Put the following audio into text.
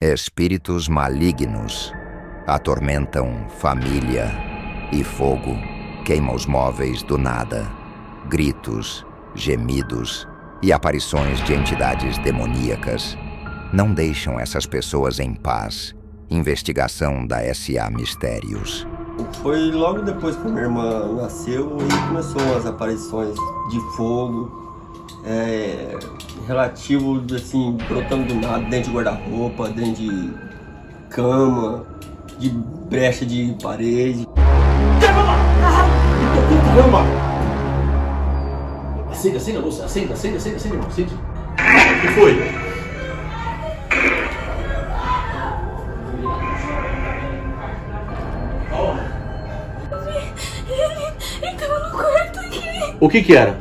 Espíritos malignos atormentam família e fogo queima os móveis do nada. Gritos, gemidos e aparições de entidades demoníacas não deixam essas pessoas em paz. Investigação da SA Mistérios. Foi logo depois que minha irmã nasceu e começou as aparições de fogo, relativo, assim, brotando do nada, dentro de guarda-roupa, dentro de cama, de brecha de parede. Caramba! Acende a luz, acende, irmão, acende. O que foi? Ele tava no quarto aqui. O que era?